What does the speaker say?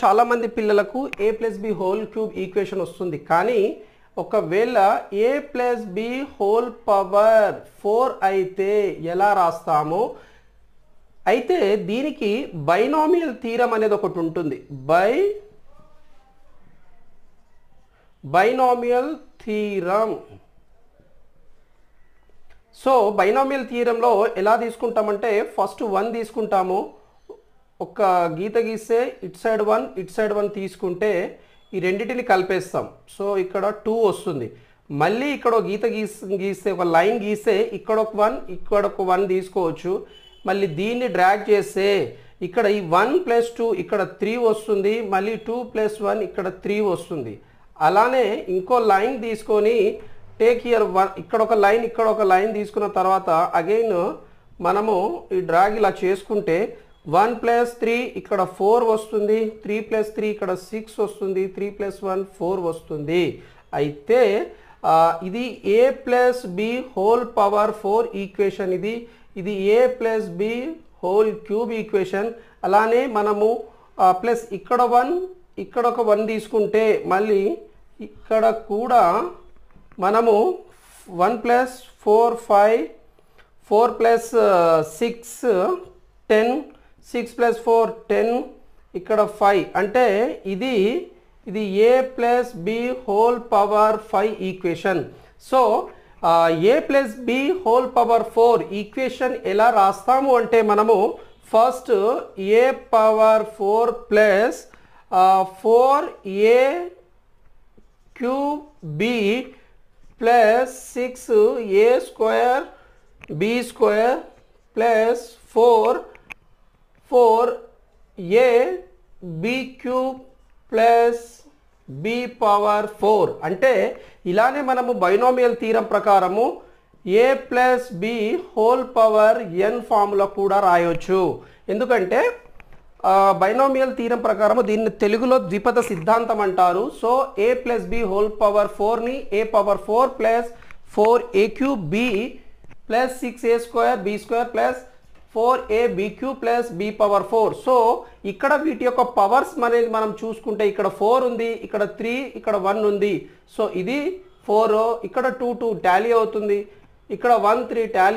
చాలా మంది పిల్లలకు a + b whole cube equation వస్తుంది కానీ ఒకవేళ a + b హోల్ పవర్ 4 అయితే ఎలా రాస్తామో అయితే దీనికి బైనామియల్ థీరం అనేది ఒకటి ఉంటుంది బైనామియల్ థీరం సో బైనామియల్ థీరంలో ఎలా తీసుకుంటామంటే ఫస్ట్ 1 తీసుకుంటాము ఒక గీత గీస్తే ఇట్ సైడ్ 1 ఇట్ సైడ్ 1 తీసుకుంటే ఈ రెండిటిని కలిపేస్తాం సో ఇక్కడ 2 వస్తుంది మళ్ళీ ఇక్కడ ఒక గీత గీస్తే ఒక లైన్ గీస్తే ఇక్కడ ఒక 1 ఇక్కడ ఒక 1 తీసుకోవచ్చు మళ్ళీ దీన్ని డ్రాగ్ చేస్తే ఇక్కడ ఈ 1 + 2 ఇక్కడ 3 వస్తుంది మళ్ళీ 2 + 1 ఇక్కడ 3 వస్తుంది అలానే ఇంకో లైన్ తీసుకొని టేక్ హియర్ 1 ఇక్కడ ఒక లైన్ తీసుకున్న తర్వాత అగైన్ మనము ఈ డ్రాగ్ ఇలా చేసుకుంటే 1 + 3 ఇక్కడ 4 వస్తుంది 3 + 3 ఇక్కడ 6 వస్తుంది 3 + 1 4 వస్తుంది అయితే ఇది a + b whole power 4 equation ఇది a + b whole cube equation అలానే మనము ప్లస్ ఇక్కడ 1 ఇక్కడ ఒక 1 తీసుకుంటే మళ్ళీ ఇక్కడ కూడా మనము 1 + 4 5 4 + 6 10 6 + 4 10 ఇక్కడ 5 అంటే ఇది a + b whole power 5 equation so a + b whole power 4 equation ఎలా రాస్తాము అంటే మనము first a power 4 plus 4a cube b plus 6a square b square plus 4a b cube plus b power 4 అంటే ఇలానే మనము బైనామియల్ థీరం ప్రకారము a + b whole power n formula కూడా రాయొచ్చు ఎందుకంటే బైనామియల్ థీరం ప్రకారము దీన్ని తెలుగులో ద్విపద సిద్ధాంతం అంటారు so a + b whole power 4 ని a power 4 plus 4a cube b plus 6a square b square plus 4a b cube plus b power 4 so ఇక్కడ వీటి యొక్క పవర్స్ అనేది మనం చూసుకుంటే ఇక్కడ 4 ఉంది ఇక్కడ 3 ఇక్కడ 1 ఉంది సో ఇది 4 ఇక్కడ 2 టాలీ అవుతుంది ఇక్కడ 1 3 టాలీ